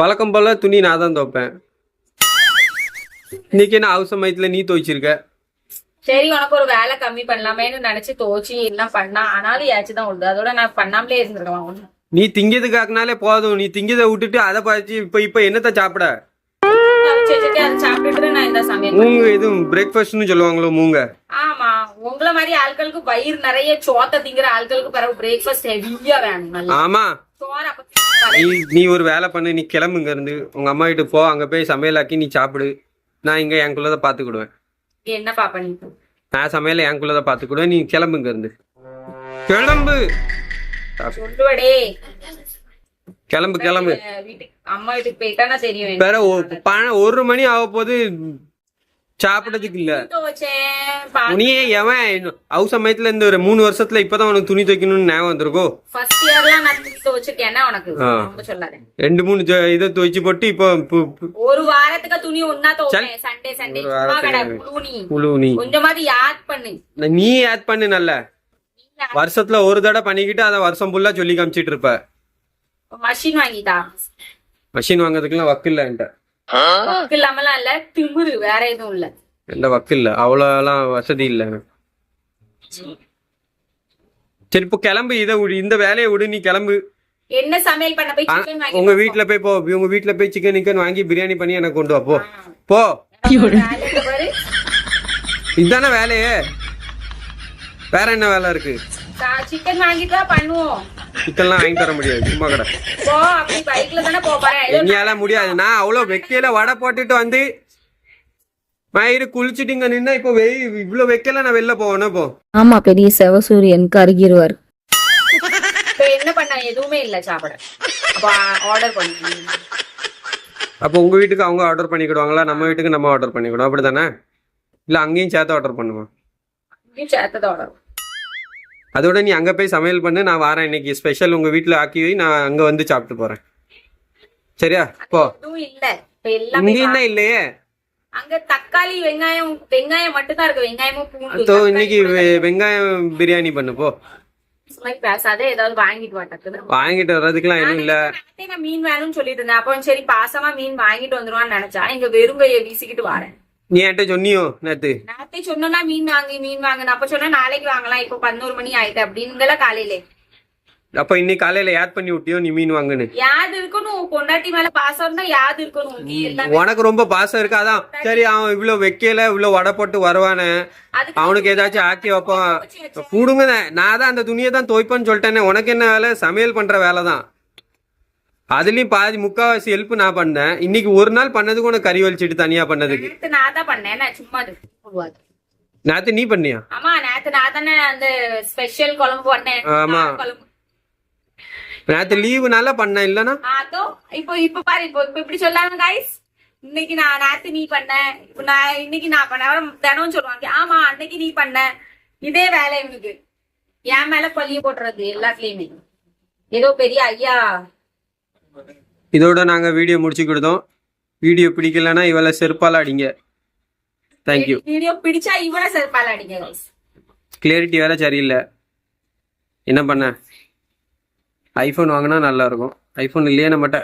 வழக்கம் போல துணி நான் தான் துவைப்பேன். இன்னைக்கு என்ன அவசர மயத்துல நீ துவைச்சிருக்க? சரி உனக்கு ஒரு வேலை கம்மி பண்ணலாமேன்னு நினைச்சு துவைச்சு எல்லாம் பண்ணா, ஆனாலும் ஏச்சுதான் உண்டு. அதோட நான் பண்ணாமலே இருந்திருக்கலாம். நீ திங்கிறதுக்காக்குனாலே போதும். நீ திங்கதை விட்டுட்டு அதை பார்த்து இப்ப என்னத்த சாப்பிட? சாப்பிட்டுட்டு நான் இந்த சமையல் மூங்க எதுவும் பிரேக்ஃபாஸ்ட்னு சொல்லுவாங்களோ மூங்க. ஆமா, உங்களை மாதிரி ஆட்களுக்கு வயிறு நிறைய சோத்த திங்கிற ஆட்களுக்கு பிறகு பிரேக்ஃபாஸ்ட் ஹெவியா வேணும். ஆமா, நீ ஒரு வேலை பண்ணு. நீ கிளம்புங்க இருந்து உங்க அம்மா வீட்டுக்கு போ. அங்க போய் சமையலாக்கி நீ சாப்பிடு. நான் இங்க எனக்குள்ளதை பாத்துக்கிடுவேன். என்ன பாப்பா நீ? நான் சமையல எனக்குள்ளதை பாத்துக்கிடுவேன். நீ கிளம்புங்க இருந்து. கிளம்பு சொல்லுவடே. கிளம்பு கிளம்பு. அம்மா வீட்டுக்கு போயிட்டா தெரியும். வேற 1 மணி ஆக போது சாப்பிடறதுக்கு இல்ல. நீ எவன் ஹவுஸ் சமயத்துல இந்த ஒரு 3 வருஷத்துல இப்பதான் உனக்கு துணி துவைக்கணும்னு ஞாபகம் வந்திருக்கோம். ஃபர்ஸ்ட் இயர்லாம் நான் துணி துவைச்சிருக்கேன்னா உனக்கு ரொம்ப சொல்லாத. 2-3 இதை துவைச்சு போட்டு இப்போ ஒரு வாரத்துக்கு துணி ஒண்ணா துவைப்பேன். சண்டே சண்டே புழுனி கொஞ்சமாவது யாத் பண்ணு. நீ யாத் பண்ணு. நல்ல வருஷத்துல ஒரு தடவை பண்ணிக்கிட்டு அதை வருஷம் ஃபுல்லா சொல்லி காமிச்சிட்டு இருப்ப. மஷின் வாங்கிட்டா? மஷின் வாங்குறதுக்குலாம் வக்கு இல்ல என்கிட்ட. வக்கு இல்லாமலாம் இல்ல, திமிரு, வேற எதுவும் இல்ல. எந்த வக்கு இல்ல, அவ்வளவுலாம் வசதி இல்ல. சரி இப்போ கிளம்பு. இந்த வேலையை விடு, நீ கிளம்பு. என்ன சமையல் பண்ண போய் சிக்கன் வாங்கி உங்க வீட்டுல போய் போ. உங்க வீட்டுல போய் சிக்கன் வாங்கி பிரியாணி பண்ணி எனக்கு கொண்டு வா. போ போ. இதுதானே வேலையே, வேற என்ன வேலை இருக்கு? சிக்கன் வாங்கிட்டா பண்ணுவோம். சிக்கன்லாம் வாங்கி தர முடியாது, சும்மா கடை. போ, அப்படி பைக்ல தானே போறேன். என்னால முடியாது. நான் அவ்வளவு வெக்கையில வடை போட்டுட்டு வந்து மயிறு குளிச்சுட்டீங்க நின்னா இப்போ இவ்வளவு வெக்கையில நான் வெளில போவேன்னா போ. ஆமா, பெரிய சிவசூரியன் கருகிருவார். என்ன பண்ண? எதுவுமே இல்ல சாப்பிட. ஆர்டர் பண்ணி. அப்போ உங்க வீட்டுக்கு அவங்க ஆர்டர் பண்ணிக்கிடுவாங்களா? நம்ம வீட்டுக்கு நம்ம ஆர்டர் பண்ணிக்கிடுவோம், அப்படித்தானே? இல்ல அங்கேயும் சேர்த்து ஆர்டர் பண்ணுவோம். சேர்த்தது ஆர்டர். அதோட நீ அங்க போய் சமையல் பண்ணு. நான் வரேன் இன்னைக்கு. ஸ்பெஷல் உங்க வீட்டுல ஆக்கி வை. நான் அங்க வந்து சாப்பிட்டு போறேன். சரியா? போ. இங்க என்ன இல்லையே? அங்க தக்காளி வெங்காயம் மட்டும் தான் இருக்கு. வெங்காயமும் பூண்டு. இன்னைக்கு வெங்காயம் பிரியாணி பண்ணு போ. பேசாதே, ஏதாவது வாங்கிட்டு வாட்டக்குது. வாங்கிட்டு வர்றதுக்குலாம் எதுவும் இல்ல. நான் மீன் வேணும்னு சொல்லிட்டு இருந்தேன். அப்போ சரி பாசமா மீன் வாங்கிட்டு வந்துருவான்னு நினைச்சா, இங்க வெறுங்கைய வீசிக்கிட்டு வரேன். நீ என்கிட்ட சொன்னியோ நேத்து சொன்னா மீன் வாங்க. அப்ப சொன்னா நாளைக்கு வாங்கலாம், இப்ப 11 மணி ஆயிட்டு அப்படிங்கல காலையில. அப்ப இன்னைக்கு காலையில யாத் பண்ணி விட்டியோ நீ மீன் வாங்குன்னு? யாது இருக்கணும், பொண்டாட்டி மேல பாசம் இருந்தா யாது இருக்கணும். உனக்கு ரொம்ப பாசம் இருக்கு, அதான். சரி, அவன் இவ்வளவு வைக்கல, இவ்வளவு வடை போட்டு வருவானே, அவனுக்கு ஏதாச்சும் ஆக்கி வைப்பான். கூடுங்க. நான் தான் அந்த துணியை தான் துவைப்பேன்னு சொல்லிட்டேனே. உனக்கு என்ன வேலை? சமையல் பண்ற வேலை தான். அதுலயும் பாதி முக்காவாசி ஹெல்ப் நான் பண்ணேன். இன்னைக்கு ஒரு நாள் பண்ணதுக்கு உனக்கு கறி வலிச்சிட்டு தனியா பண்ணதுக்கு. நான் தான் பண்ணேன். சும்மா நேத்து நீ பண்ணியா? ஆமா, நேத்து நான் தானே அந்த ஸ்பெஷல் குழம்பு பண்ணேன். ஆமா, நேத்து லீவுனால பண்ண இல்லனா? இப்ப பாரு, இப்ப இப்படி சொல்லாங்க கைஸ். இன்னைக்கு நான் நேத்து நீ பண்ண, இன்னைக்கு நான் பண்ண. தினம் சொல்லுவாங்க, ஆமா அன்னைக்கு நீ பண்ண. இதே வேலை இவனுக்கு. என் மேல பழிய போட்டுறது எல்லாத்துலயுமே. ஏதோ பெரிய ஐயா. இதோட நாங்க வீடியோ முடிச்சுக்கிட்டோம். வீடியோ பிடிக்கலன்னா இவளை செருப்பால அடிங்க. தேங்க்யூ. வீடியோ பிடிச்சா இவளை செருப்பால அடிங்க. கிளியரிட்டி வேற சரியில்லை. என்ன பண்ண? ஐபோன் வாங்கினா நல்லா இருக்கும். ஐபோன் இல்லையே நம்மகிட்ட.